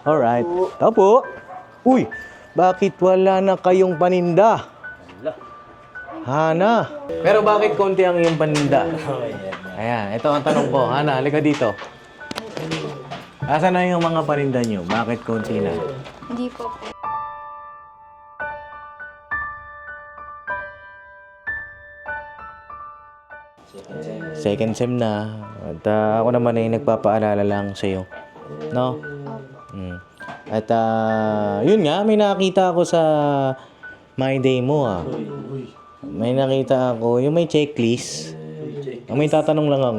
Alright. Tao po. Uy, bakit wala na kayong paninda? Hana. Pero bakit konti ang iyong paninda? Ayan, ito ang tanong ko. Hana, halika dito. Asan na yung mga paninda nyo? Bakit konti na? Hindi po po. Second sem na. At ako naman ay nagpapaalala lang sa'yo. No? Mm. At yun nga, may nakita ako sa My Day mo May nakita ako, yung may checklist. May tatanong lang ako.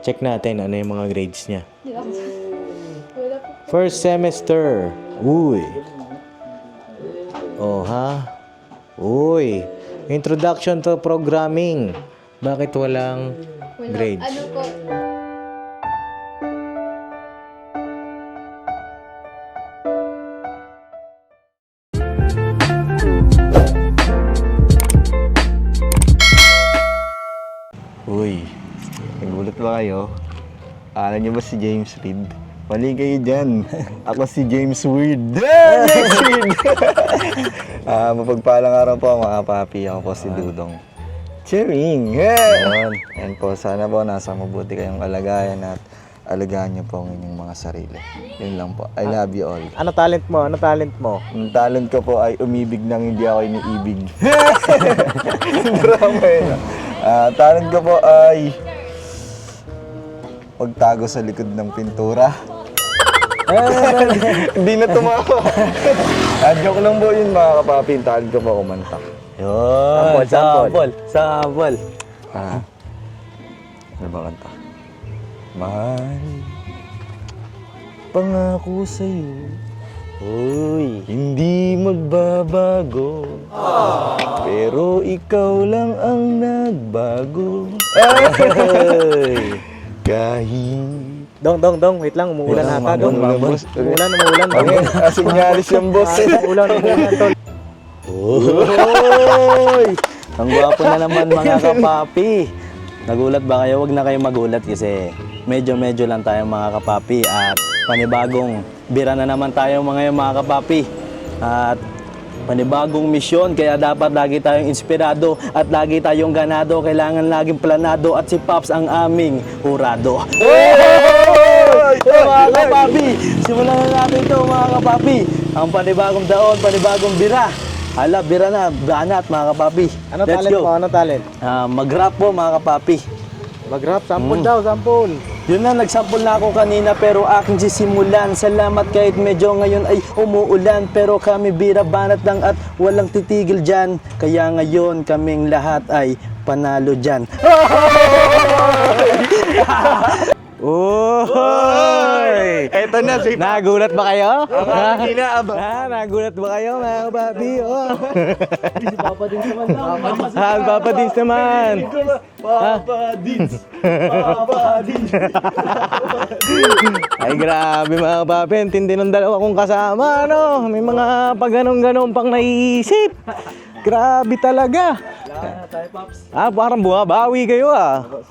Check natin ano yung mga grades niya. Di ba? Wala po. First semester. Uy. Oh, ha? Uy. Introduction to programming. Bakit walang Wala. grades? Ano po? Uy, nagulat ba kayo? Akala niyo ba si James Reid? Mali kayo dyan. Ako si James Weird. James Weird! Mapagpalang araw po mga papi. Ako po si Dudong. Cheering! Yan. Yan po, sana po nasa mabuti kayong kalagayan at alagaan niyo po ang inyong mga sarili. Yun lang po. I love you all. Ano talent mo? Ano talent mo? Ang talent ko po ay umibig nang hindi ako iniibig. Drama yun. Talent ko po ay pagtago sa likod ng pintura. Hindi na tumawa. Joke lang po yun mga kapapi. Talent ko po kumanta. Yun! Sample! Sample! Ano ba kanta? Mahal, pangako sa'yo, Uy! hindi magbabago. Pero ikaw lang ang nagbago. Ay! Kahit... Dong, wait lang. Umuulan ata, Dong. Boss. Umuulan. Sinyalis yung boss. Umuulan, tol. Uy! Ang gwapo na naman mga kapapi. Nagulat ba kayo? Huwag na kayo magulat kasi medyo lang tayo mga kapapi at panibagong bira na naman tayo mga kapapi. At panibagong misyon kaya dapat lagi tayong inspirado at lagi tayong ganado. Kailangan laging planado at si Pops ang aming hurado. Mga kapapi, simulan na natin ito mga kapapi. Ang panibagong taon, panibagong bira. Hala, bira na, banat mga kapapi. Ano Let's talent go. mo? Ano talent? Mag-rap po mga kapapi. Mag-rap. Sample daw, sample. Yun na, nagsample na ako kanina pero aking sisimulan. Salamat kahit medyo ngayon ay umuulan. Pero kami bira banat lang at walang titigil dyan. Kaya ngayon kaming lahat ay panalo dyan. Uy! Eto na si... Nagulat ba kayo? Kinaaba. Nagulat ba kayo mga kapapi? Si Papa din naman lang. Papa Dins naman. Papa Dins. Papa Dins. Ay grabe mga kapapi, ang tindi ng dalawa kong kasama, no? May mga pag-ganong-ganon pang naisip. Grabe talaga. Tayo, Pops. Parang bumabawi kayo Ano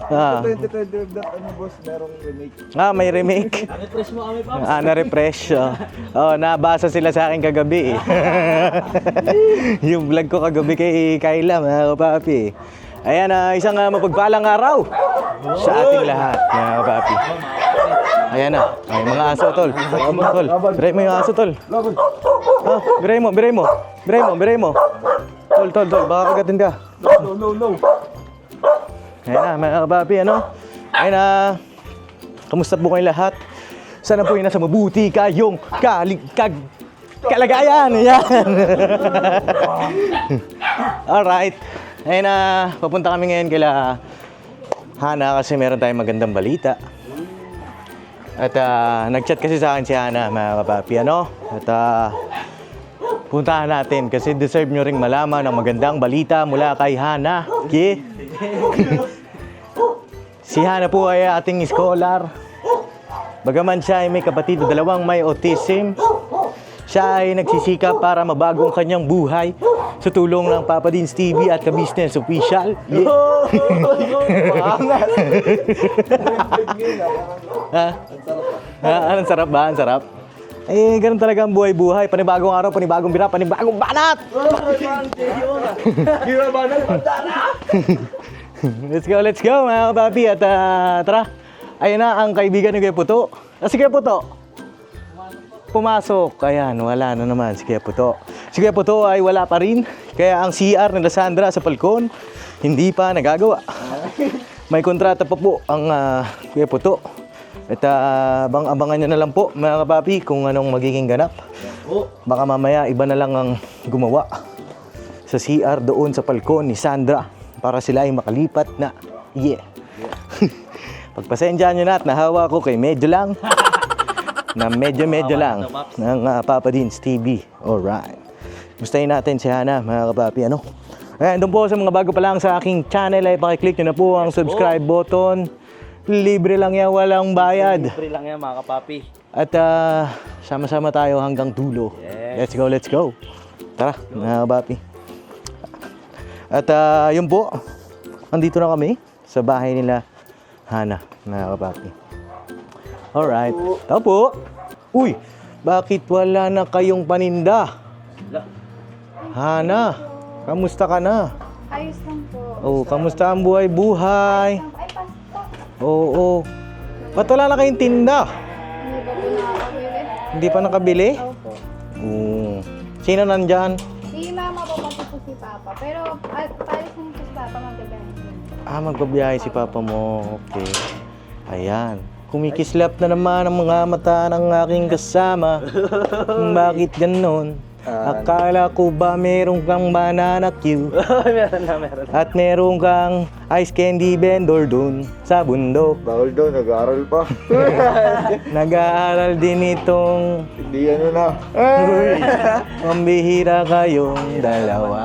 boss, merong remake. May remake. Refresh mo kami, Pops. Na-refresh. Nabasa sila sa akin kagabi Yung vlog ko kagabi kay Kayla, mga kapapi. Ayan, isang mapagpalang araw sa ating lahat, mga kapapi. Ayan na. Ay, mga aso, tol. Tol, biray mo yung aso, tol. Biray mo. Tol, baka kagatin ka. No. Ayan na, mga kapapi, ano? Ayan na. Kamusta po kayo lahat? Sana po yung nasa mabuti kayong kalagayan. Ayan. Alright. Ayan na, papunta kami ngayon kila Hana kasi meron tayong magandang balita. At nag-chat kasi sa akin si Hana, mga kapapi, ano? At puntahan natin kasi deserve nyo ring malaman ng magandang balita mula kay Hana. Okay? Si Hana po ay ating scholar. Bagaman siya ay may kapatid na dalawang may autism, siya ay nagsisikap para mabagong kanyang buhay Sa tulong ng Papa Dins TV at Ka-Business Official. Yeah. Ha? Anong sarap ba? Ang sarap? Eh, ganun talaga ang buhay-buhay. Panibagong araw, panibagong bira, panibagong banat! Let's go mga kapapi. At tara, ayun na ang kaibigan ni Kuya Puto. Si Kuya Puto, pumasok. Ayan, wala na naman si Kuya Puto. Si Kuya Puto ay wala pa rin. Kaya ang CR ni Sandra sa balkon, hindi pa nagagawa. May kontrata pa po ang Kuya Puto. At abangan nyo na lang po mga kapapi kung anong magiging ganap. Baka mamaya iba na lang ang gumawa sa CR doon sa balkon ni Sandra para sila ay makalipat na. Yeah. Pagpasensyahan nyo na at nahawa ko kay medyo lang. Na medyo lang ng Papa Dins TV. Alright. Gustahin natin si Hana mga kapapi. Ano? Ayan, doon po sa mga bago pa lang sa aking channel ay pakiclick nyo na po ang subscribe button. Libre lang yan, walang bayad. Libre lang yan mga kapapi. At sama-sama tayo hanggang dulo. Yes. Let's go. Tara, mga kapapi. At yun po, andito na kami sa bahay nila Hana, mga kapapi. Alright. Tao po. Uy, bakit wala na kayong paninda? Hana, kamusta ka na? Ayos lang po. Oh, kamusta ang buhay-buhay? Ay, pasok po. Oo. Ba't wala na kayong tinda? Hindi ba po nakakabili? Hindi pa nakabili? Opo. Oo. Sino nandyan? Si mama po pati po si papa. Pero palis na po si papa magagaling. Magbabiyahe si papa mo. Okay. Ayan. Kumikislap na naman ang mga mata ng aking kasama. Bakit ganon? Akala ko ba meron kang banana queue? meron. At meron kang ice candy vendor dun sa bundok. Bawal daw, nag-aaral pa. Nag-aaral din itong Hindi ano na. pambihira kayong dalawa.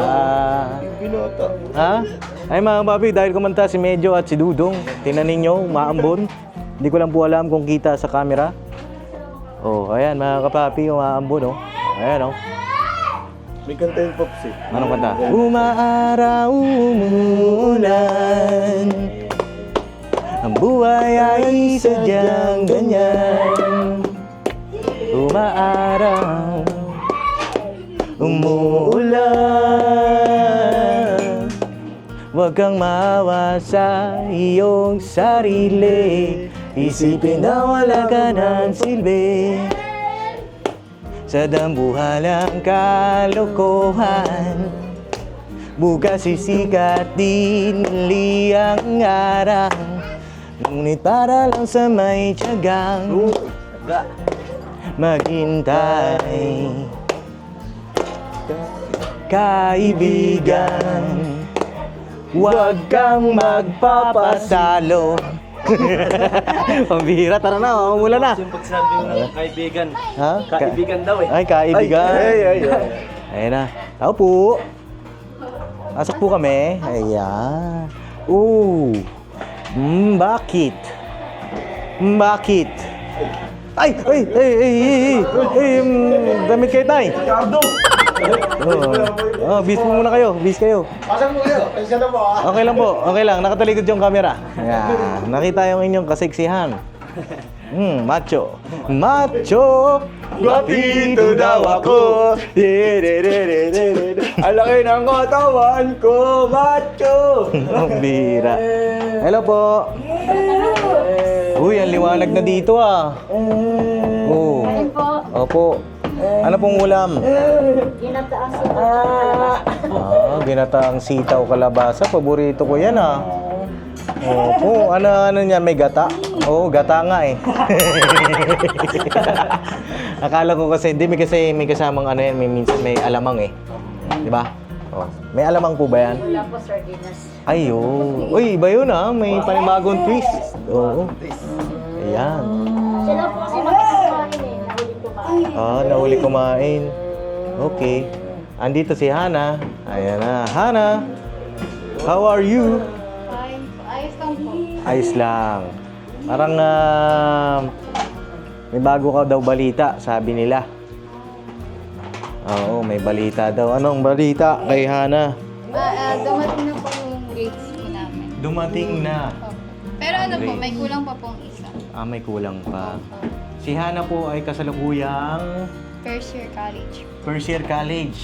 Binota. Ha? Ay mga papi, dahil kumanta si Medyo at si Dudong, tinan ninyo, maambon. Hindi ko lang po alam kung kita sa camera. Oh, ayan mga kapapi, umaambon oh. Ayan oh. May kanta yung Pops eh. Anong kanta? Umaaraw, umuulan, ang buhay ay sadyang ganyan. Umaaraw, umuulan, huwag kang maawa sa iyong sarili. Isipin na wala ka ng silbi. Sa dambuhalang kalokohan, bukas sisikat din muli ang araw. Ngunit para lang sa may tiyagang maghintay. Kaibigan, huwag kang magpapasalo. Pambihira, tara na, umula na. Yung pagsabi mo, kaibigan. Ha? Kaibigan daw eh. Ay, kaibigan. Ay. Ayan na. Tao po. Pasok po kami. Ayan. Ooh. Bakit? Bakit? Ay! Damit kayo, tay. Bis mo muna kayo. Bis kayo. Pasok mo kayo. Pasok na po ah. Okay lang po. Okay lang. Nakatalikod yung camera. Ayan. Nakita yung inyong kaseksihan. Macho. Macho! Guwapito daw ako. Ang laki ng katawan ko, macho! Ang bira. Hello po. Uy, ang liwanag na dito ah. Oh. Opo. Ano pong ulam? Ginataang sitaw kalabasa. Paborito ko yan ah. Opo. Ano niyan? May gata? Oo, gata nga eh. Akala ko kasi, hindi may kasamang ano yan, minsan may alamang eh. Di ba? Oh. May alamang po ba yan? Wala po, sardinas. Ay, oh. Uy, iba yun ah. May panibagong twist. Oo. Ayan. Sila po kasi magkakain eh. Nahuli kumain. Okay. Andito si Hana. Ayan na. Hana, how are you? Fine. Ayos lang po. Ayos lang. Parang may bago ka daw balita, sabi nila. Oo, may balita daw. Anong balita kay Hana? Dumating na po yung grades po namin. Dumating na. Opo. Pero ano po, Grades. may kulang pa pong isa. May kulang pa. Si Hana po ay kasalukuyang First year college. first year college.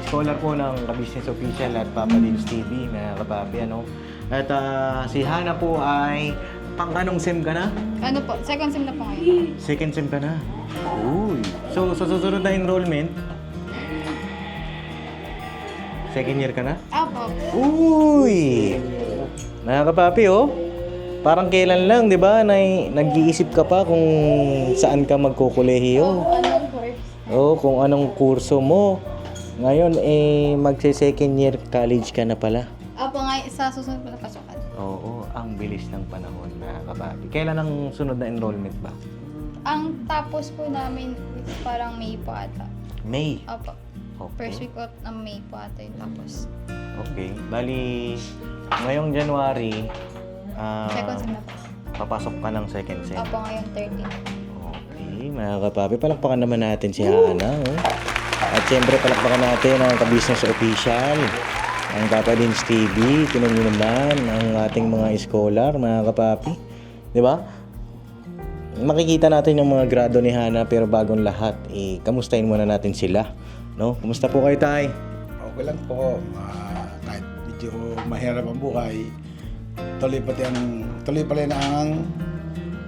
Scholar po ng Ka-Business Official at Papa Dins TV, mga kapapi, ano. At si Hana po ay pang anong SEM ka na? Ano po, second sem na po ngayon. Second SEM ka na. Uy. So, sa susunod na enrollment, second year ka na? Opo. Uy! Mga kapapi, oh. Parang kailan lang, di ba? Nag-iisip ka pa kung saan ka magkukulehiyo. Anong course? Oo, kung anong kurso mo. Ngayon, magse-second year college ka na pala. Opo, ngayon sa susunod po na pasukan. Oo, ang bilis ng panahon, mga kapapi. Kailan ang sunod na enrollment ba? Ang tapos po namin is parang May po ata. May. Opo. First Okay. week of ng May po ata yung tapos. Okay. Bali, ngayong January, Second sem na po. papasok ka ng second sem. Opo, ngayon 13. Okay, mga kapapi, palakpakan naman natin si Hana. Oh. At siyempre, palakpakan natin ang Ka-Business Official, ang Papa Dins TV, tinanong naman ang ating mga scholar, mga kapapi. Di ba? Makikita natin yung mga grado ni Hana, pero bagong lahat, kamustahin muna natin sila. No? Kumusta po kayo, Tay? Okay lang po. Kahit medyo mahirap ang buhay, tuloy pa rin ang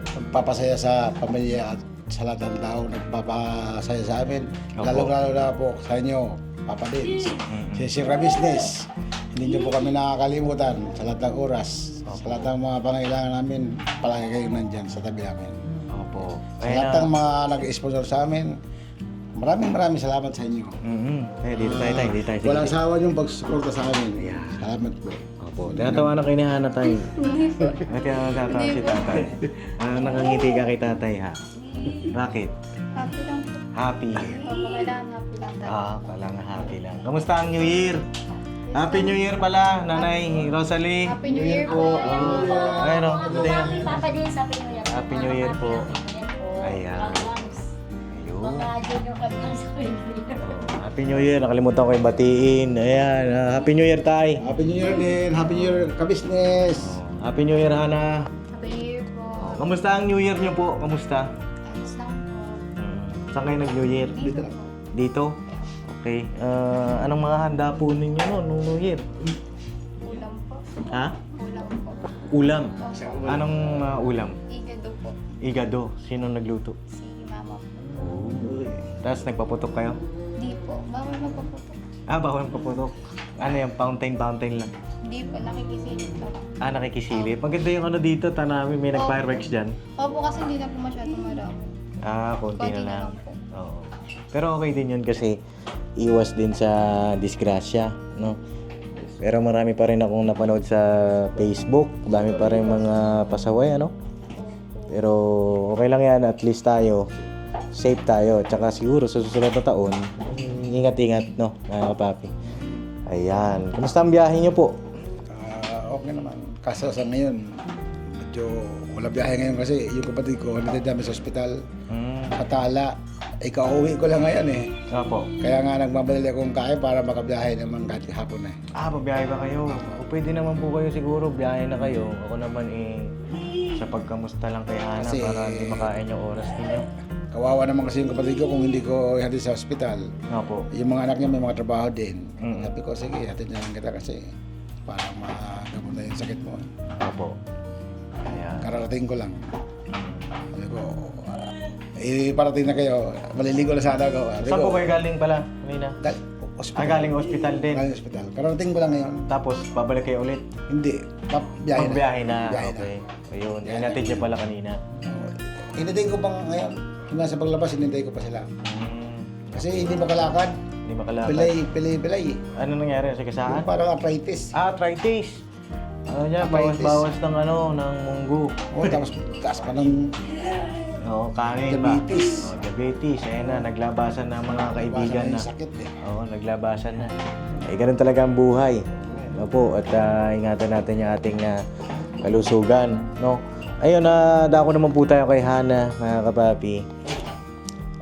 pagpapasaya sa pamilya at sa lahat ng tao nagpapasaya sa amin. Opo. Lalo na po sa inyo, Papa Dins. Si Sira Business, hindi niyo po kami nakakalimutan sa lahat ng oras. Sa lahat ng mga pangailangan namin, palagi kayo nandyan sa tabi namin. Opo. Sa lahat ng mga nag-sponsor sa amin, maraming salamat sa inyo. Dito tayo, Tay. Dito tayo. Sige, Walang sige. sawa yung pagsuporta sa amin. Salamat po. Opo. Tinatawa na kayo ni Hana, Tay. At kaya natatawa si Tatay. Nakangiti ka kay Tatay, ha? Bakit? Happy lang po. Happy. Opo, kailangan happy lang tayo. Pala nga happy lang. Kamusta ang New Year? Happy New Year pala, Nanay Rosalie. Happy New Year po. Ayun, buti na. Papa din sa Pinoy. Happy New Year po. Ayan. Ayun. Mga junior kami lang sa Pinoy. Happy New Year. Nakalimutan ko yung batiin. Ayan. Happy New Year, Tay. Happy New Year din. Happy New Year ka-business. Happy New Year, Hana. Happy New Year po. Kamusta ang New Year niyo po? Kamusta? Ayos lang po. Saan kayo nag-New Year? Dito lang. Dito? Okay. Anong mga handa po ninyo nung New Year? Ulam po. Ha? Ulam po. Ulam. Opo. Anong ulam? Igado po. Igado. Sino nagluto? Si mama po. Tapos nagpaputok kayo? Di po. Bawal magpaputok. Bawal paputok. Ano yung fountain lang? Di po. Nakikisilip lang. Nakikisilip. Maganda yung ano dito, tanami, may nag-fireworks dyan. Opo, kasi hindi na po masyadong marami. Konti Konti na na lang. lang po. Oo. Pero okay din yun kasi iwas din sa disgrasya, no? Pero marami pa rin akong napanood sa Facebook. Dami pa rin mga pasaway, ano? Pero okay lang yan, at least tayo, safe tayo. Tsaka siguro sa susunod na taon, ingat-ingat, no? Mga kapapi. Ayan. Kumusta ang biyahe niyo po? Okay naman. Kaso sa ngayon, medyo wala biyahe ngayon kasi yung kapatid ko, nandito sa ospital, sa Tala. Ika-uwi ko lang ngayon eh. Opo. Kaya nga nagmamadali akong kaya para makabiyahe naman kahit hapon eh. Pabiyahe ba kayo? O pwede naman po kayo siguro, biyahe na kayo. Ako naman sa pagkamusta lang kay Hana Kasi- para hindi makain yung oras ninyo. Kawawa naman kasi yung kapatid ko kung hindi ko ihatid sa ospital. Opo. Yung mga anak niya may mga trabaho din. Mm. Sabi ko, sige, hatid na lang kita kasi para magamot na yung sakit mo. Opo. Ayan. Kararating ko lang. Sabi ko, parating na kayo. Maliligo na sana ako. Sabi Saan ko, po kayo galing pala, kanina? Hospital. Galing hospital din. Galing hospital. Kararating ko lang ngayon. Tapos, babalik kayo ulit? Hindi. Biyahe na. Magbiyahe na. Biyahe na. Okay. Ayun. Inatid niyo pala kanina. Hinintay ko pang ngayon. Yung nasa paglabas, hinintay ko pa sila. Kasi hindi makalakad. Hindi makalakad. Pilay. Ano nangyari sa kasaan? Yung parang arthritis. Arthritis. Ano niya, Arthritis. bawas-bawas ng ng munggo. Tapos taas pa ng Oo, kanin ba? Diabetes. Diabetes. Ayan na, naglabasan na mga kaibigan na. sakit eh. Oo, naglabasan na. Ganun talaga ang buhay. Opo, at ingatan natin yung ating kalusugan, no? Ayun, dako naman po tayo kay Hana, mga kapapi.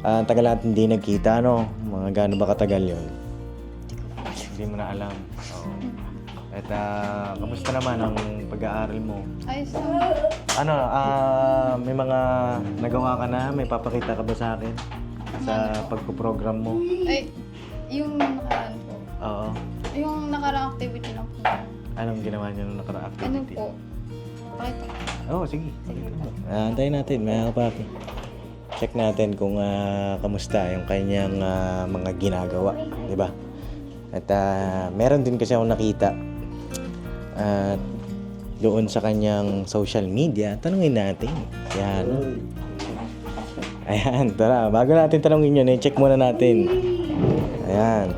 Tagal natin hindi nagkita, no? Mga gaano ba katagal yun? Hindi mo na alam. Oo. At kamusta naman ang pag-aaral mo? Ayos naman. Ano, may mga nagawa ka na? May papakita ka ba sa akin? Sa pagpo-program mo? Ay, yung nakaraan po. Oo. Yung nakarang activity lang po. Anong ginawa niyo nung nakaraang Ano activity? po? Pakita ko. Oo, sige. Antayin natin, mga kapapi. Check natin kung kamusta yung kanyang mga ginagawa, di ba? At meron din kasi akong nakita at doon sa kanyang social media, tanungin natin. Yan. Ayan, tara. Bago natin tanungin yun, check muna natin. Ayan.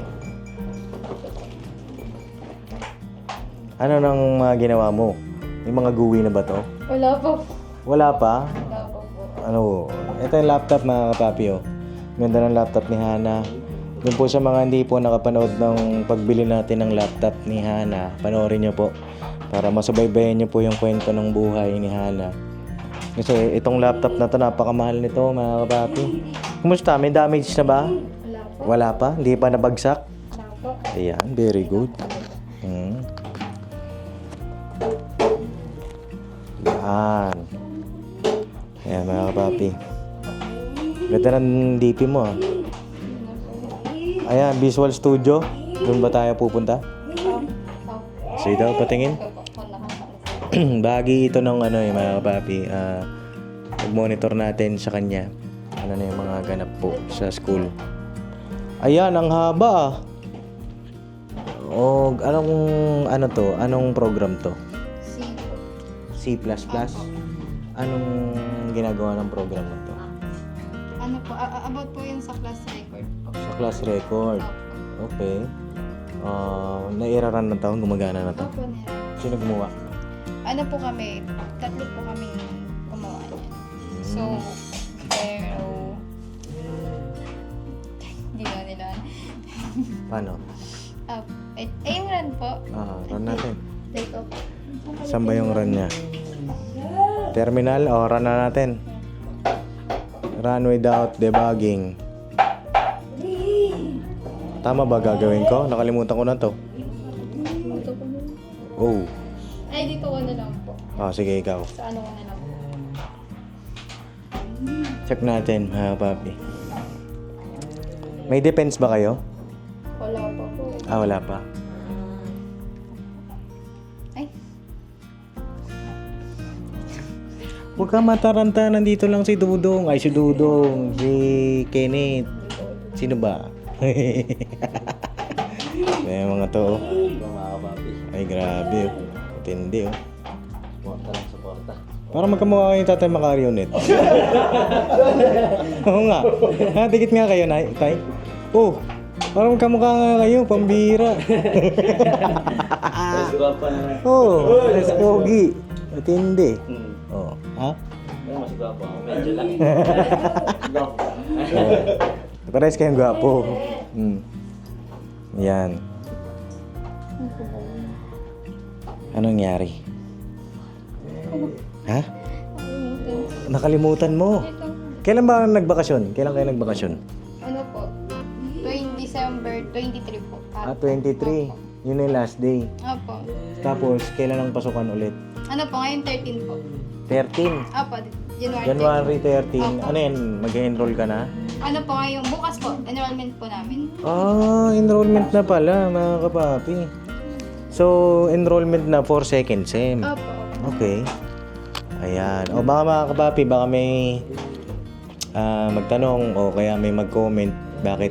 Ano nang ginawa mo? May mga GUI na ba to? Wala po. Wala pa? Wala po po. Ano, ito yung laptop mga kapapi, oh. Ganda ng laptop ni Hana. Doon po sa mga hindi po nakapanood ng pagbili natin ng laptop ni Hana, panoorin nyo po para masubaybayan nyo po yung kwento ng buhay ni Hana. Kasi itong laptop na to, napakamahal nito mga kapapi. Kumusta? May damage na ba? Wala po. Wala pa? Hindi pa nabagsak? Wala po. Ayan, very good. Yan. Ayan mga kapapi. Ganda ng DP mo ah. Ayan, Visual Studio. Doon ba tayo pupunta? Sige daw, patingin. Bahagi ito ng ano mga kapapi. Mag-monitor natin sa kanya. Ano na yung mga ganap po sa school. Ayan, ang haba ah. O, ano to? Anong program to? C po. C++? Anong ginagawa ng program na to? Ano po? About po yun sa class record po. Sa class record. Okay. Nairaran na to? Gumagana na to? Opo, meron. Sino gumawa? Ano po kami? Tatlo po kami gumawa niyan. So, pero... Hindi na nila. Paano? Yung run po. Run natin. Take off. Saan ba yung run niya? Terminal? O, run na natin. Run without debugging. Tama ba gagawin ko? Nakalimutan ko na to. Oh. Ay, dito ko na lang po. Sige, ikaw. Sa ano ko na lang po. Check natin, mga papi. May defense ba kayo? Wala pa po. Wala pa. Ay, Huwag ka mataranta, nandito lang si Dudong. Ay, si Dudong. Si Kenneth. Sino ba? May mga to. Mga kapapi. Ay, grabe. Matindi, oh. Suporta lang, suporta. Parang magkamukha kayo yung Tatay Macario net. Oo nga. Dikit nga kayo, Tay. Oh, parang magkamukha nga kayo, pambira. Mas gwapa na. Mas pogi. Matindi. Oh, ha? Mas gwapa ako. Medyo lang. Parehas kayong gwapo. Yan. Anong nangyari? Ha? Nakalimutan mo. Kailan ba nagbakasyon? Kailan kayo nagbakasyon? ano po? December 23 po. 23. Yun na yung last day. Opo. Tapos, kailan ang pasukan ulit? Ano po? Ngayon 13 po. 13. Opo, January 13. January 13. Opo. Ano yan? Mag-enroll ka na? Ano po ngayon? Bukas po. Enrollment po namin. Enrollment na pala, mga kapapi. So, enrollment na for second sem. Opo. Okay. Ayan. O baka mga kapapi, baka may magtanong o kaya may mag-comment bakit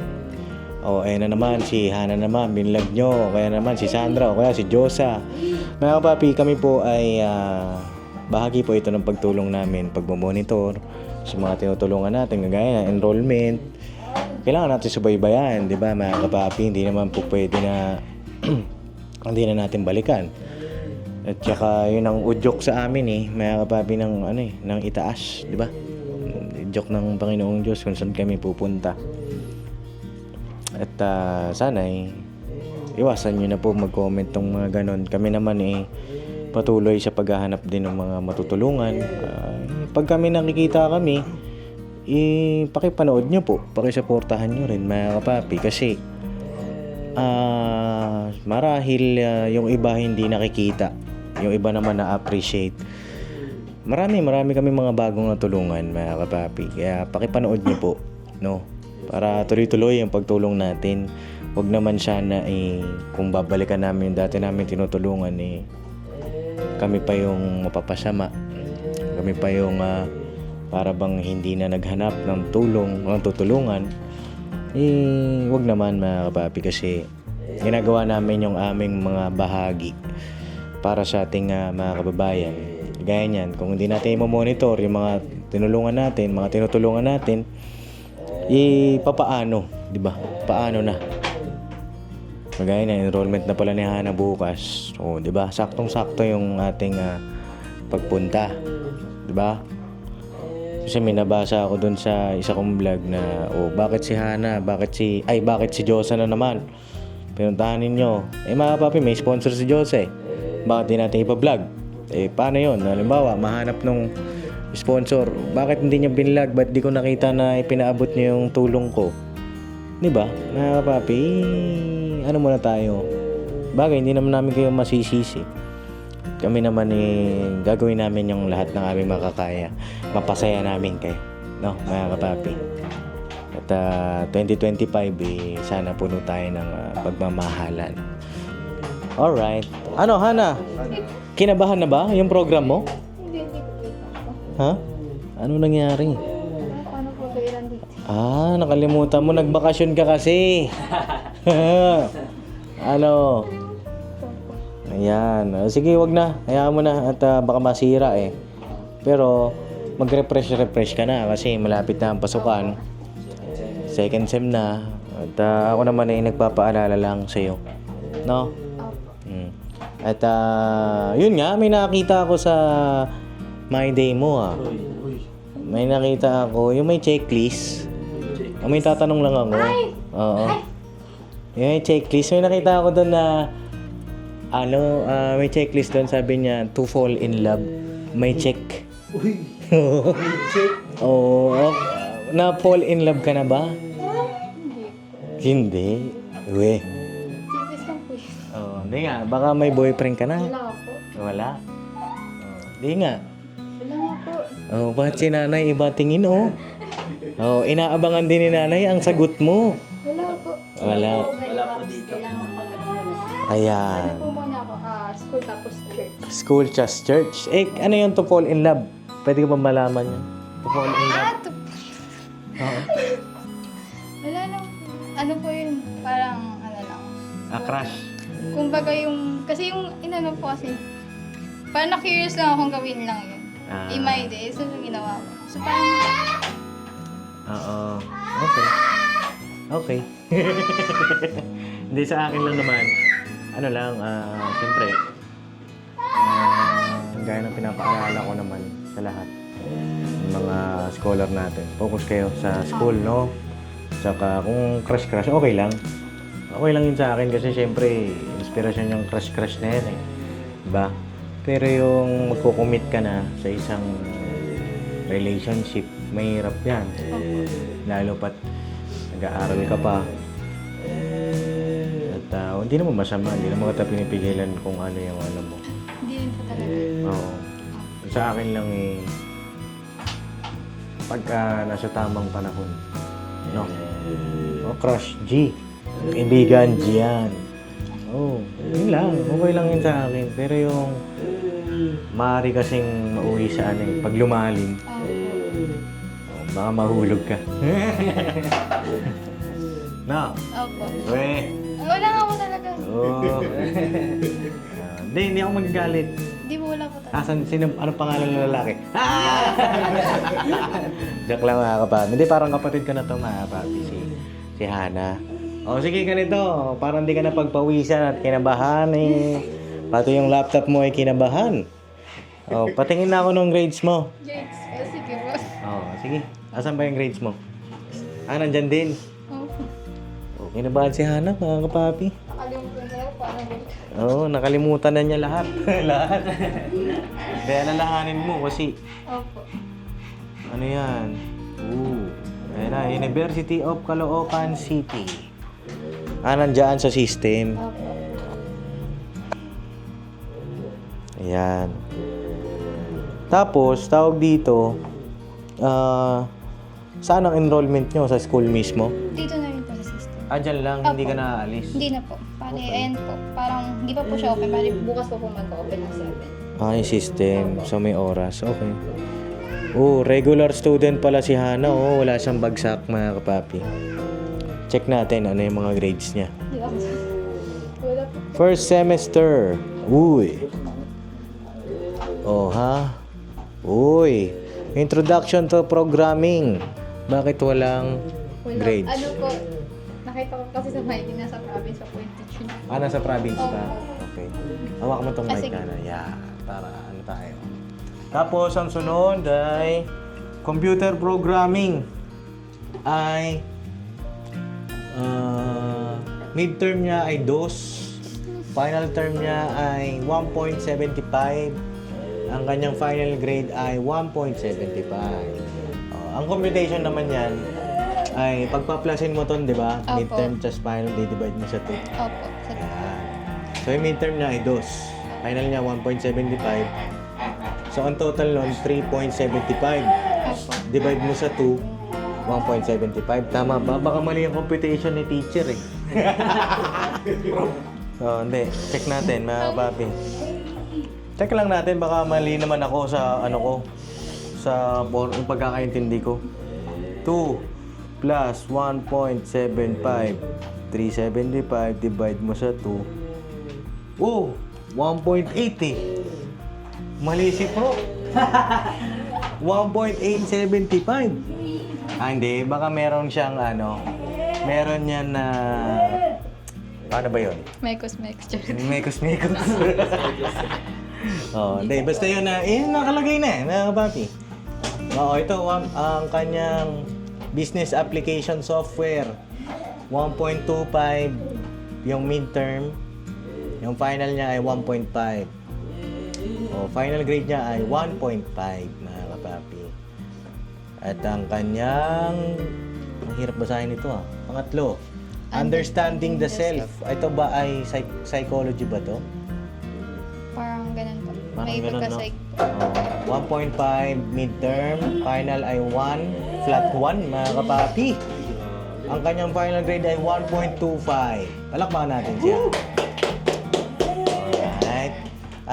na naman si Hana naman binlag nyo o kaya naman si Sandra o kaya si Josa. Mga kapapi, kami po ay bahagi po ito ng pagtulong namin pagmamonitor sa mga tinutulungan natin kagaya ng enrollment. Kailangan natin subaybayan, di ba mga kapapi? Hindi naman po pwede na hindi na natin balikan. At saka yun ang udyok sa amin mga kapapi ng itaas, di ba? Udyok ng Panginoong Diyos kung saan kami pupunta. At sana iwasan nyo na po mag-comment tong mga ganon. Kami naman patuloy sa paghahanap din ng mga matutulungan. Pag kami nakikita kami pakipanood nyo po, pakisuportahan nyo rin mga kapapi kasi marahil yung iba hindi nakikita, yung iba naman na-appreciate. Marami kami mga bagong natulungan mga kapapi, kaya pakipanood nyo po, no? Para tuloy-tuloy ang pagtulong natin. Huwag naman sana kung babalikan namin yung dati namin tinutulungan kami pa yung mapapasama, kami pa yung para bang hindi na naghanap ng tulong, ng tutulungan. Wag naman mga kapapi kasi ginagawa namin yung aming mga bahagi para sa ating mga kababayan. Gaya niyan, kung hindi natin i-monitor yung mga tinulungan natin, mga tinutulungan natin, papaano, di ba? Paano na? Kagaya na enrollment na pala ni Hana bukas. O, di ba? Saktong-sakto yung ating pagpunta. Di ba? Kasi may nabasa ako dun sa isa kong vlog na bakit si Hana, bakit si Josa na naman. Pinuntahan ninyo. Mga papi, may sponsor si Josa Bakit di natin ipa-vlog? Paano yun? Halimbawa, mahanap nung sponsor. Bakit hindi niya binlog? Ba't di ko nakita na ipinaabot niya yung tulong ko? Di ba? Mga papi, ano muna tayo? Bagay, hindi naman namin kayo masisisi. Kami naman gagawin namin yung lahat ng aming makakaya. Mapasaya namin kayo, no, mga kapapi. At 2025 sana puno tayo ng pagmamahalan. Alright. Ano, Hana? Kinabahan na ba yung program mo? Hindi ko. Ha? Ano nangyari? Paano po kailan dito? Nakalimutan mo. Nagbakasyon ka kasi. Ano? Ayan. Sige, wag na. Hayaan mo na. At baka masira Pero, mag-refresh ka na kasi malapit na ang pasukan. Second sem na. At ako naman nagpapaalala lang sa'yo. No? At yun nga, may nakita ako sa My Day mo May nakita ako, yung may checklist. May tatanong lang ako. Oo. Yung may checklist. May nakita ako doon na may checklist doon, sabi niya, to fall in love. May check. Oo. Na fall in love ka na ba? Hindi. Uwe. Chickies lang po yun. Hindi nga. Baka may boyfriend ka na. Wala po. Wala? Hindi nga. Wala nga po. Bakit si nanay iba tingin, inaabangan din ni nanay ang sagot mo. Wala po. Wala. Kailangan Ayan. Ano po muna ako? School tapos church. School just church. Ano yung to fall in love? Pwede ka ba malaman yun? To fall in love? Oo. Wala lang. Ano po yun? Parang lang. Crush. Kumbaga kasi yung inano po kasi, parang na-curious lang akong gawin lang yun. In my day, so yung ginawa ko. So parang, Oo. Okay. Hindi, sa akin lang naman. Ano lang, siyempre, gaya ng pinapaalala ko naman sa lahat ng mga scholar natin. Focus kayo sa school, no? Saka kung crush, okay lang. Okay lang yun sa akin kasi siyempre, inspirasyon yung crush na yan Diba? Pero yung magkukumit ka na sa isang relationship, mahirap yan. Lalo pat nag-aaral ka pa. At hindi naman masama, hindi naman kita pinipigilan kung ano yung mo. hindi rin po talaga. Oo. Sa akin lang pagka nasa tamang panahon. No? Crush G. Kaibigan G yan. Yun lang. Okay lang yun sa akin. Pero yung maaari kasing mauwi sa pag lumalim, baka mahulog ka. No? Opo. Wala nga po talaga. Hindi ako magagalit. Hindi po wala po talaga. Anong pangalan ng lalaki? Joke lang mga kapatid. Hindi, parang kapatid ka na to mga kapatid. Si Hana. Sige ganito. Parang hindi ka na pagpawisan at kinabahan Pati yung laptop mo ay kinabahan. Patingin na ako ng grades mo. Grades. Sige po. Sige. Asan ba yung grades mo? Nandyan din. Opo. Kinabahan si Hana mga kapapi. Nakalimutan na lang parang Nakalimutan na niya lahat. Lahat. Kaya alalahanin mo kasi Opo. ano yan? Ayan na, University of Caloocan City. Nandyan sa system. Opo. Ayan. Tapos, tawag dito, saan ang enrollment nyo? Sa school mismo? Dito na rin po sa system. Dyan lang, Opo. hindi ka naaalis. Hindi na po. Pare, ayan po. Parang hindi pa po siya open. Pare, bukas po mag-open ng 7. Yung system. So, may oras. Okay. Regular student pala si Hana. Wala siyang bagsak, mga kapapi. Check natin ano yung mga grades niya. Hindi ako. Wala po. First semester. Uy. Uy. Introduction to programming. Bakit walang grades? Ano po, nakita ko kasi sa mic, nasa province pa po yung teacher. Nasa province ka? Okay. Hawak mo tong mic Sige. na. Yeah. Para ano tayo. Tapos, ang sunod ay computer programming ay midterm niya ay 2. Final term niya ay 1.75. Ang kanyang final grade ay 1.75. Ang computation naman yan ay pagpa-plusin mo ton, di ba? Opo. Midterm just final, divide mo sa 2. Opo. Ayan. So, yung midterm niya ay 2. Final niya 1.75. So, ang total nun, 3.75. Opo. Divide mo sa 2, 1.75. Tama ba? Baka mali ang computation ni teacher eh. So, hindi. Check natin, mga papi. Check lang natin, baka mali naman ako sa ano ko. Sa yung pagkakaintindi ko. 2 plus 1.75. 375 divide mo sa 2. 1.80. Mali si Pro. 1.875. Hindi. Baka meron siyang meron yan na... Paano ba yun? Mekos. Mekos. Hindi. Basta yun na, nakalagay na mga papi. Ito ang kanyang business application software. 1.25 yung midterm. Yung final niya ay 1.5. Final grade niya ay 1.5, mga kapapi. At ang kanyang... Ang hirap basahin ito Pangatlo, understanding the self. Ito ba ay psychology ba to? Parang ganun po. Parang May ganun, no? pagka-psych. 1.5 midterm, final ay 1, flat 1, mga kapapi. Ang kanyang final grade ay 1.25. Palakpakan natin siya. Alright.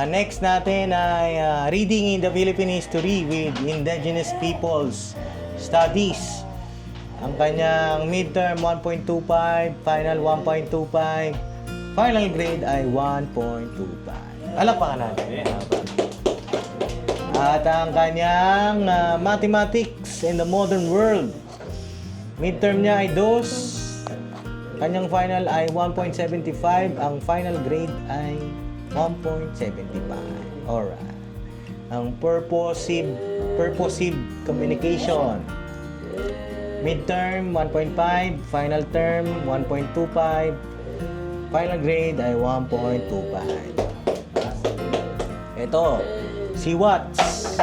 Next natin ay reading in the Philippine history with indigenous peoples studies. Ang kanyang midterm 1.25, final 1.25, final grade ay 1.25. Palakpakan natin. At ang kanyang mathematics in the modern world. Midterm niya ay 2. Kanyang final ay 1.75. Ang final grade ay 1.75. Alright. Ang purposive communication. Midterm 1.5. Final term 1.25. Final grade ay 1.25. Ito, si Watts.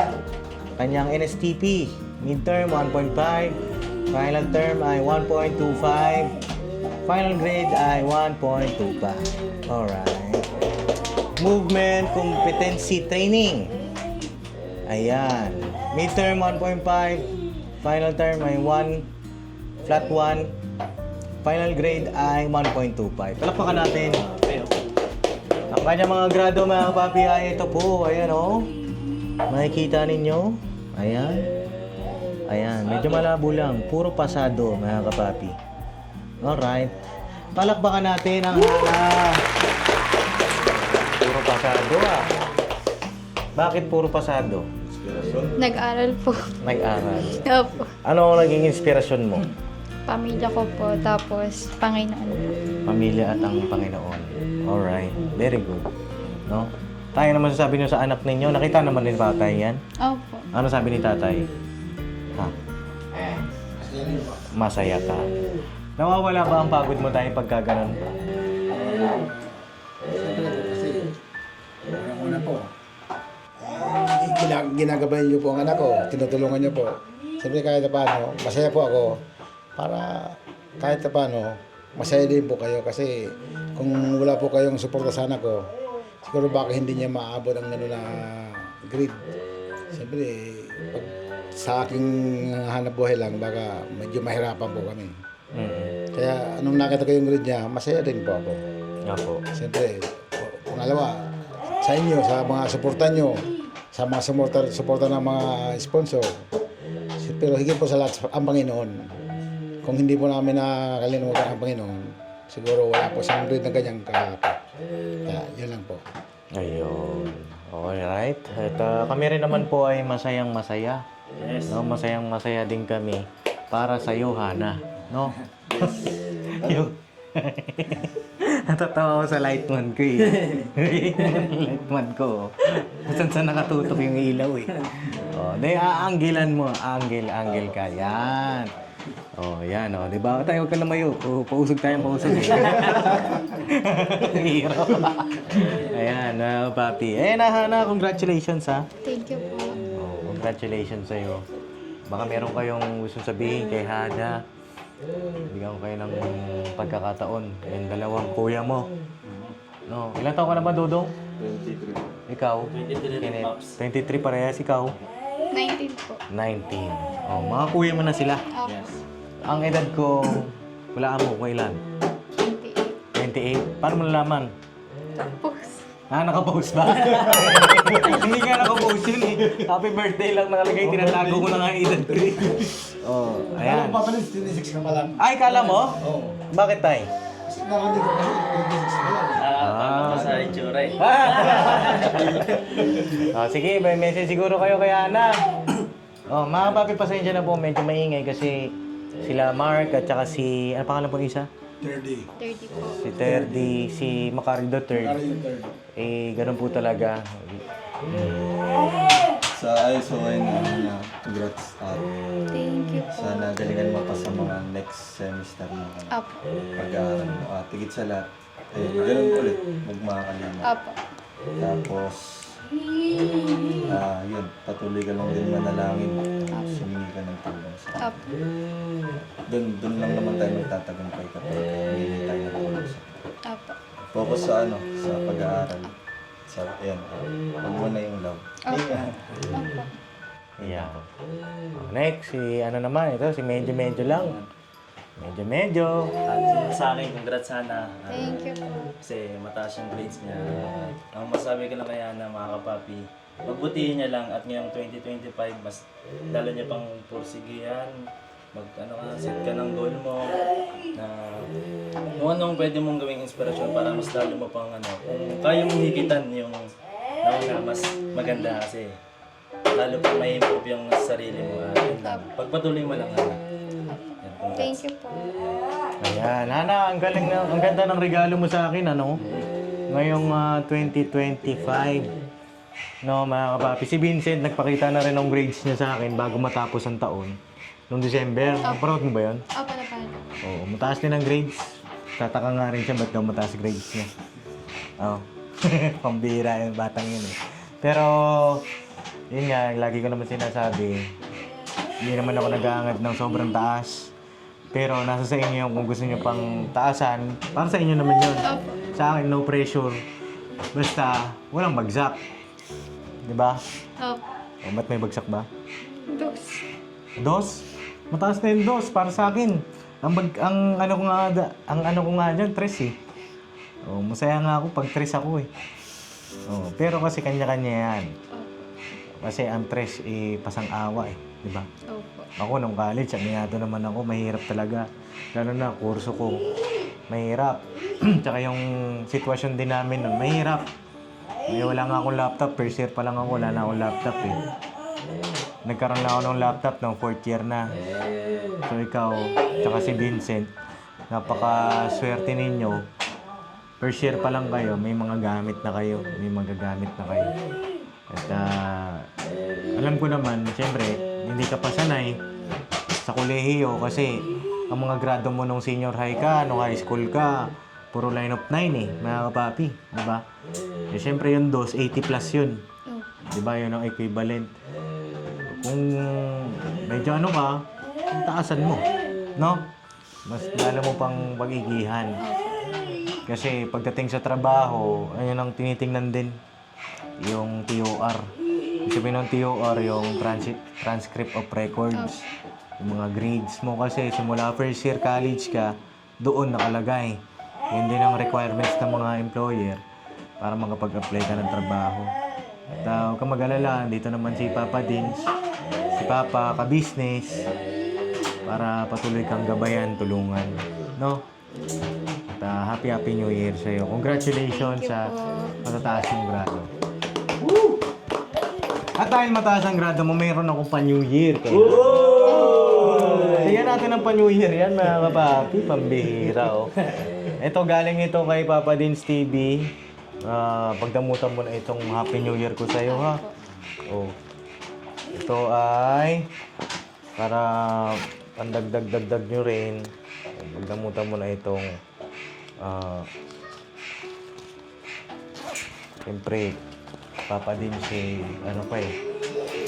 Kanyang NSTP. Midterm 1.5. Final term ay 1.25. Final grade ay 1.25. Alright. Movement competency training. Ayan. Midterm 1.5. Final term ay 1. Flat 1. Final grade ay 1.25. Palakpakan natin. Ang kanyang mga grado, mga papi, ay ito po. Ayan Makikita ninyo. Ayan. Medyo malabo lang. Puro pasado, mga kapapi. Alright. Palakpakan natin ang Hana. Puro pasado Bakit puro pasado? Nag-aral po. Nag-aral. Opo. Ano ang naging inspirasyon mo? Pamilya ko po, tapos Panginoon. Pamilya at ang Panginoon. Alright. Very good. No? Tayo naman sasabi niyo sa anak ninyo. Nakita naman din tatay yan? Opo. Ano sabi ni tatay? Masaya ka. Nawawala ba ang pagod mo tayo pagka ganun? Kasi, una po, ginagabayan niyo po ang anak ko, tinutulungan niyo po. siyempre kahit na paano, masaya po ako para kahit na paano, masaya din po kayo kasi kung wala po kayong suporta sa anak ko, siguro baka hindi niya maabot ang ano na grade. Siyempre, pag sa aking hanap buhay lang, baka medyo mahirapan po kami. Kaya anong nakita ko yung grade niya, masaya din po ako. Nga po. Siyempre, pangalawa, sa inyo, sa mga suporta nyo, sa mga suporta ng mga sponsor. Pero higit po sa lahat, ang Panginoon. Kung hindi po namin nakakalimutan ang Panginoon, siguro wala po siyang grade na ganyang kahapon. Kaya, yun lang po. Ayun. Alright. At kami rin naman po ay masayang masaya. Yes. No, masayang masaya din kami para sa iyo, Hana. No? Yung natatawa ako sa lightman ko eh. Lightman ko. Saan nakatutok yung ilaw eh. Oh, di aanggilan mo, angle ka. Yan. Oh, yan oh, 'di ba? Tayo huwag ka lumayo. Pausog tayong pausog. Hero. Ayan, papi. Hana, congratulations ha. Thank you po. Oh, congratulations sa iyo. Baka meron kayong gusto sabihin kay Hana. Bigyan ko kayo ng pagkakataon. Yung dalawang kuya mo. No, ilang taon ka na ba, Dodong? 23. Ikaw? 23. 23 parehas, ikaw? 19 po. 19. Oh, mga kuya mo na sila. Opo. Ang edad ko, walaan mo, kailan? 28. 28. Paano mo nalaman? Tapos. Naka-post ba? Hindi nga naka-post yun eh. Happy birthday lang nakalagay, tinatago ko na nga ang edad ko eh. Oh, ayan. Alam mo, papalit, 26 ka pa lang. Ay, kala mo? Oo. Bakit tay? Kasi nakalit ko kasi 26 ka lang. Sa itsura eh. Sige, may message siguro kayo kay Ana. Mga papi, pasensya na po, medyo maingay kasi sila Mark at saka si, ano pangalan po ng isa? 30. 30 po. Si Terdy, si Macario III. Para yung 30. Ganun po talaga. Sa ISOY na congrats at Thank you po. sana galingan mo pa sa mga next semester mo Apo. pag-aaral mo. At higit sa lahat, ganun ulit, magmakalimot. Apo. Tapos, yun, patuloy ka lang din manalangin. Sumingi ka ng tulong sa Apo. Doon lang naman tayo magtatagumpay kapag hindi tayo natulong sa Apo. focus sa sa pag-aaral. Sa, ayan, wag mo na yung love. Apo. Yeah. Next, si ano naman, ito, si Medyo lang. Medyo. At sa akin, congrats sana. Thank you po. Kasi mataas yung grades niya. Ang masabi ko lang kaya na mga kapapi, magbutihin niya lang at ngayong 2025, mas lalo niya pang pursigihan. Set ka ng goal mo na kung anong pwede mong gawing inspirasyon para mas lalo mo pang kung kaya mong higitan yung mas maganda kasi lalo pa may improve yung sarili mo. Yun lang. Pagpatuloy mo lang. Thank you po. Ayan, Hana, ang galing na, ang ganda ng regalo mo sa akin, ano? Ngayong 2025. No, mga kapapi. Si Vincent, nagpakita na rin ng grades niya sa akin bago matapos ang taon. Noong December. Naparot mo ba yun? Apo na pala. Oo, mataas din ang grades. Tataka nga rin siya, ba't daw mataas grades niya? Oo. Pambira yung batang yun eh. Pero, yun nga, lagi ko naman sinasabi, hindi naman ako nag-aangad ng sobrang taas. Pero nasa sa inyo kung gusto niyo pang taasan, para sa inyo naman yun. Opo. Sa akin, no pressure. Basta, walang bagsak. Di ba? Opo. O, ba't may bagsak ba? Dos. Dos? Mataas na yung dos para sa akin. Ang ano ko nga dyan, tres eh. Oh, masaya nga ako pag tres ako eh. Oh, pero kasi kanya-kanya yan. Kasi ang tres eh pasang-awa eh, di ba? Opo. Ako nung college, aminado naman ako, mahirap talaga. Lalo na kurso ko, mahirap. Tsaka yung sitwasyon din namin nun, mahirap. Wala nga akong laptop, first year pa lang ako, wala na akong laptop eh. Nagkaroon lang ako ng laptop ng 4th year na. So ikaw, tsaka si Vincent, napaka-swerte ninyo. First year pa lang kayo, may mga gamit na kayo, may magagamit na kayo. At alam ko naman, siyempre, hindi ka pa sanay sa kolehiyo kasi ang mga grado mo nung senior high ka, nung high school ka, puro line of 9 eh, mga kapapi, di ba? Eh, siyempre yung DOS, 80 plus yun. Opo. Di ba? Yun ang equivalent. kung medyo ano ka, taasan mo. No? Mas lalo mo pang pag-igihan. Kasi pagdating sa trabaho, ayun ang tinitingnan din. Yung TOR. Ibig sabihin ng TOR, yung transcript of records. Yung mga grades mo kasi simula first year college ka, doon nakalagay. Yun din ang requirements ng mga employer para makapag-apply ka ng trabaho. At huwag kang mag-alala, dito naman si Papa Dins, si Papa ka-business, para patuloy kang gabayan, tulungan. No? At happy New Year sa'yo. Congratulations sa matataas yung grado. At dahil mataas ang grado mo, mayroon akong pa-New Year. Tingnan natin ang pa-New Year yan, mga kapapi. Pambihira, oh. Ito, galing ito kay Papa Dins TV. Pagdamutan mo na itong Happy New Year ko sa'yo, ha? Oh. Ito ay para pandagdag-dagdag nyo rin. Pagdamutan mo na itong siyempre, Papa Dins ano pa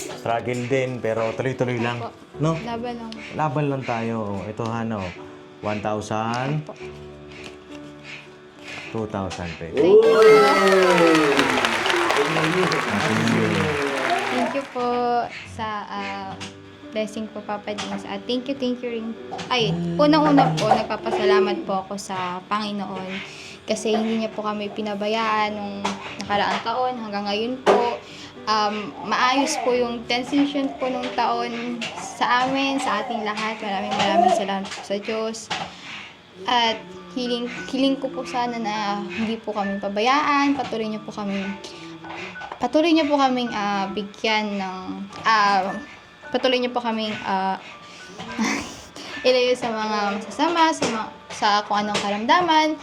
struggle din, pero tuloy-tuloy lang. No? Laban lang. Laban lang tayo. Ito, Hano. 1,000. 2,000 pesos. Thank you po sa blessing po, Papa Dins. At thank you rin. Ay, unang-una po, nagpapasalamat po ako sa Panginoon. Kasi hindi niya po kami pinabayaan nung nakaraang taon. Hanggang ngayon po, maayos po yung transition po nung taon sa amin, sa ating lahat. Maraming salamat po sa Diyos. At hiling ko po sana na hindi po kami pabayaan. Patuloy niyo po kaming bigyan ng patuloy niyo po kaming ilayo sa mga masasama, sa kung anong karamdaman.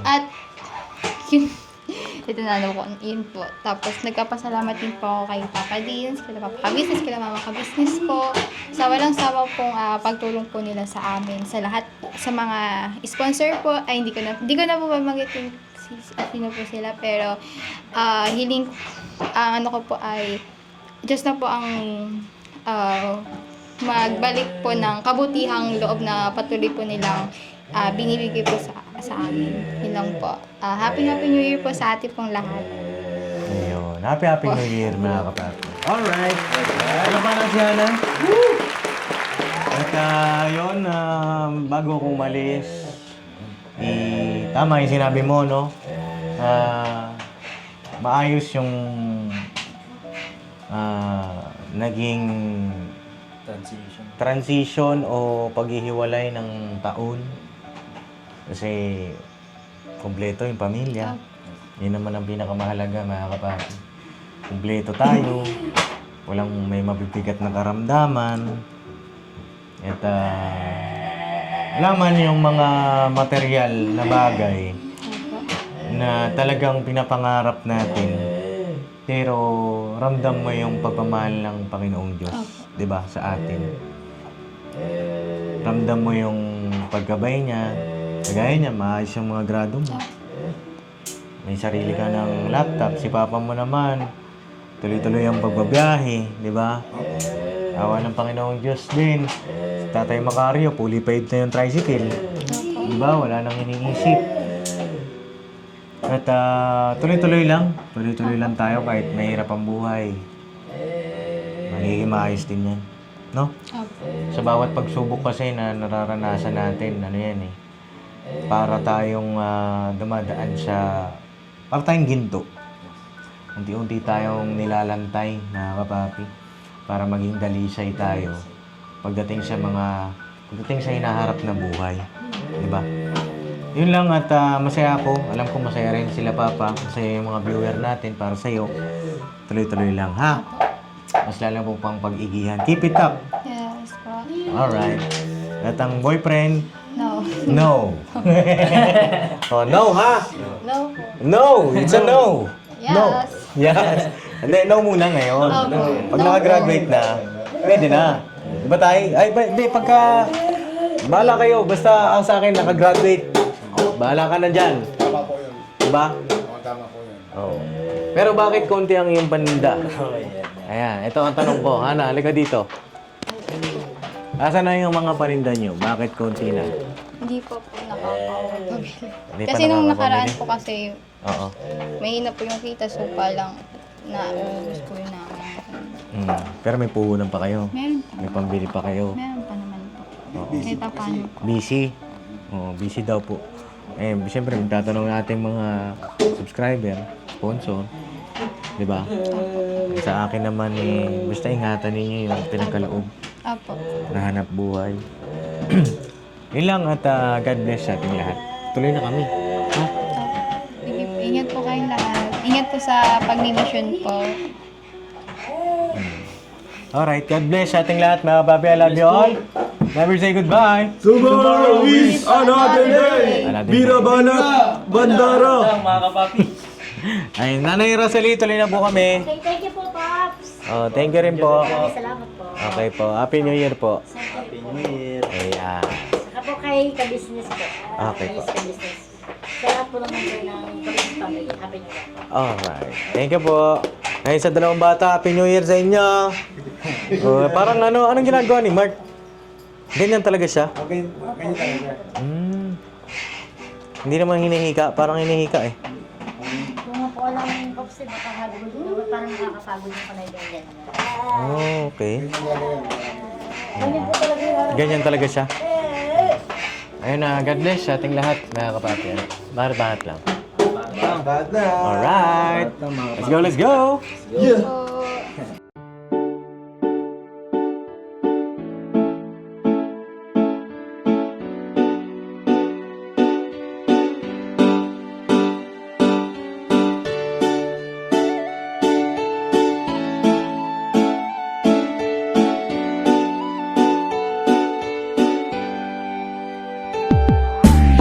At yun, ito na ano po, yun po. Tapos nagpapasalamat din po ako kay Papa Dins, kay Papa Ka-Business, kay Mama Ka-Business po. Sa walang sawa pong pagtulong po nila sa amin, sa lahat, sa mga sponsor po. Ay, hindi ko na po mamanggitin sino po sila, pero hiling, ano ko po ay, just na po ang magbalik po ng kabutihang loob na patuloy po nilang binibigay po sa amin. Yun lang po. Happy New Year po sa ating pong lahat. Ayun. Happy New Year, mga kapapi. Alright. Ano pa na si Hana? At yun, bago akong umalis, tama yung sinabi mo, no? Maayos yung naging transition o paghihiwalay ng taon. Kasi kumpleto yung pamilya. Yun naman ang pinakamahalaga, mga kapatid. Kumpleto tayo. Walang may mabibigat na karamdaman. At laman yung mga material na bagay na talagang pinapangarap natin. Pero ramdam mo yung pagmamahal ng Panginoong Diyos, 'di ba, sa atin. Ramdam mo yung paggabay niya. Kagaya niya, maayos yung mga grado mo. May sarili ka ng laptop. Si Papa mo naman, tuloy-tuloy ang pagbabiyahe, 'di ba? Awa ng Panginoong Diyos din. Si Tatay Macario, fully paid na yung tricycle. 'Di ba? Wala nang iniisip. At tuloy-tuloy lang tayo kahit mahirap ang buhay. Magiging maayos din yan. No? Sa bawat pagsubok kasi na nararanasan natin, ano yan para tayong dumadaan para tayong ginto. Unti-unti tayong nilalantay, na kapapi, para maging dalisay tayo pagdating sa hinaharap na buhay. Diba? Yun lang, at masaya ako. Alam ko masaya rin sila, Papa. Masaya yung mga viewer natin para sa'yo. Tuloy-tuloy lang, ha? Mas lalo po pang pag-igihan. Keep it up. Yes po. Alright. At ang boyfriend? No. No. Oh, no, ha? No po. No! It's a no! Yes. No. Yes. Hindi, no muna ngayon. Pag nakagraduate na, pwede na. Diba tayo? Ay, hindi, pagka... Bahala kayo, basta ang sa akin nakagraduate. Bahala ka na dyan. Tama po yun. Diba? Tama po yun. Oo. Pero bakit konti ang iyong paninda? Ayan, ito ang tanong ko. Hana, halika dito. Asan na yung mga paninda nyo? Bakit konti na? Hindi po nakakapabili. Hindi pa Kasi nung nakakapabili? nakaraan po kasi, Oo. mahina po yung kita, so palang naubos ko yun namin. Pero may puhunan pa kayo. Meron pa. May pambili pa kayo. Meron pa naman po. Kahit pa paano po. Busy. Oo, busy daw po. Eh, siyempre, magtatanong natin mga subscriber, sponsor. Di ba? Sa akin naman, basta ingatan ninyo yung pinagkaloob Apo. na hanap buhay. Yun lang at God bless sa ating lahat. Tuloy na kami. Ha? Sige po, ingat po kayong lahat. Ingat po sa pag-mission po. Alright, God bless sa ating lahat mga papi. I love you all. Never say goodbye. Tomorrow is another day! Another day. Birabanat Bandara! Mga kapapi. Ay, Nanay Rosalie, tuloy na po kami. Thank you po, Pops. Oh, thank you rin po. Salamat po. Okay po. Happy New Year po. Happy New Year. Ayan. Saka po kay ka-business po. Okay po. Ka-business. Sa lahat po naman kayo ng ka-business family. Happy New Year po. Alright. Thank you po. Ngayon sa dalawang bata, Happy New Year sa inyo. Parang anong ginagawa ni Mark? Ganyan talaga siya? Okay, ganyan talaga. Hindi naman hinihika. Parang hinihika eh. Kung nga po alam Pops, baka hagod naman parang nakakapagod yung panay ganyan. Oh, okay. Ganyan po talaga yun. Ganyan talaga siya. Ayun na, God bless sa ating lahat, mga kapapi. Bahat-bahat lang. Alright. Let's go, let's go! Po.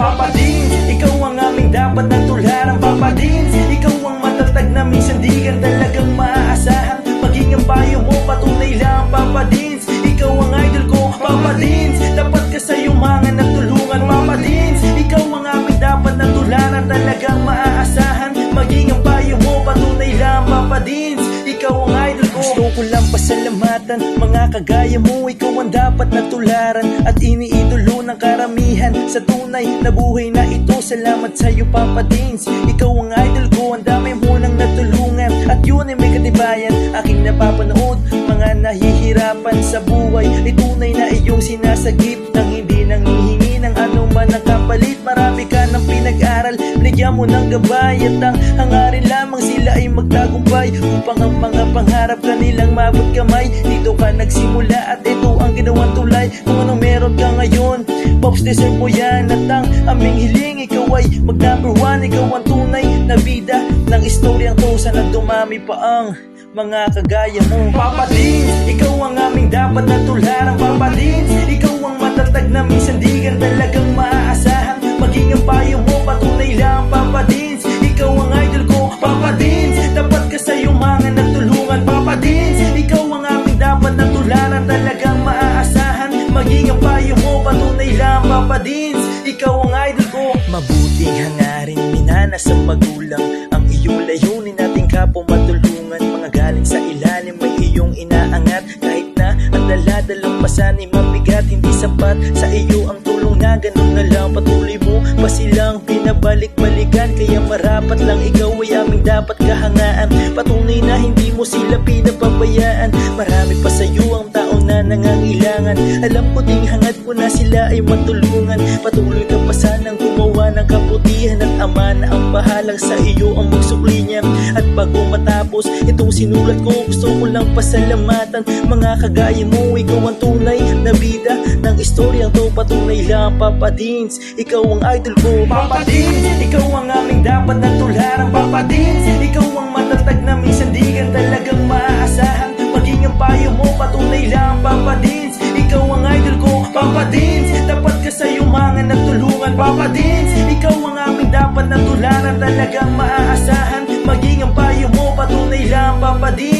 Papa Dins, ikaw ang aming dapat na tularan. Papa Dins, ikaw ang matatag na minsan di ka talagang maaasahan. Maging ang payo mo, patunay lang Papa Dins, ikaw ang idol ko Papa Dins, dapat ka sa yumangan at tulungan Papa Dins, ikaw ang aming dapat na tularan. Talagang maaasahan. Maging ang payo mo, patunay lang Papa Dins, ikaw ang idol ko. Gusto ko lang pasalamatan mga kagaya mo. Ikaw ang dapat na tularan at iniidolo ng karamihan sa tunay na buhay na ito. Salamat sa iyo Papa Dins, ikaw ang idol ko. Ang dami mo nang natulungan at yun ay may katibayan. Aking napapanood mga nahihirapan sa buhay ay tunay na iyong sinasagip nang hindi nanghihingi ng anuman ang kapalit. Marami ka ng pinag-aral, binigyan mo ng gabay at ang hangarin lamang sila ay magtagumpay upang ang mga pangarap kanilang mabot kamay. Dito ka nagsimula at ito ang ginawang tulay. Kung anong meron ka ngayon, Pops, deserve mo yan. At ang aming hiling, ikaw ay mag-number one. Ikaw ang tunay na bida ng istoryang to. Sana dumami pa ang mga kagaya mo. Papa Dins, ikaw ang aming dapat na tularan. Papa Dins, ikaw ang matatag na minsan di ka talagang maaasahan. Maging ang payo mo, patunay lang Papa Dins, ikaw ang idol ko Papa Dins, dapat ka sa yumangan at tulungan Papa Dins, ikaw ang aming dapat na tularan. Talagang maaasahan. Maging ang payo mo, patunay lang Papa Dins, ikaw ang idol ko. Mabuting hangarin, minana sa magulang ang iyong layunin nating kapwa matulungan. Mga galing sa ilalim may iyong inaangat. Kahit na ang daladalang pasan ay mabigat, hindi sapat sa iyo ang tulong na ganun na lang. Patuloy mo pa silang pinabalik-balikan, kaya marapat lang ikaw ay aming dapat kahangaan. Patunay na hindi mo sila pinapabayaan. Marami pa sa iyo ang tao na nangangailangan. Alam ko ding hangad mo na sila ay matulungan. Patuloy ka pa sanang gumawa ng kabutihan at ama na ang bahalang sa iyo ang magsukli niya. At bago matapos itong sinulat ko, gusto ko lang pasalamatan mga kagaya mo. Ikaw ang tunay na bida ng istoryang to. Patunay lang Papa Dins, ikaw ang idol ko Papa Dins, ikaw ang aming dapat na tularan Papa Dins, ikaw ang matatag na minsan di ka talagang maaasahan. Maging ang payo mo, patunay lang Papa Dins, ikaw ang idol ko Papa Dins, dapat ka sa yumangan at tulungan Papa Dins, ikaw ang aming dapat na tularan. Talagang maaasahan. Maging ang payo mo, patunay lang Papa Dins,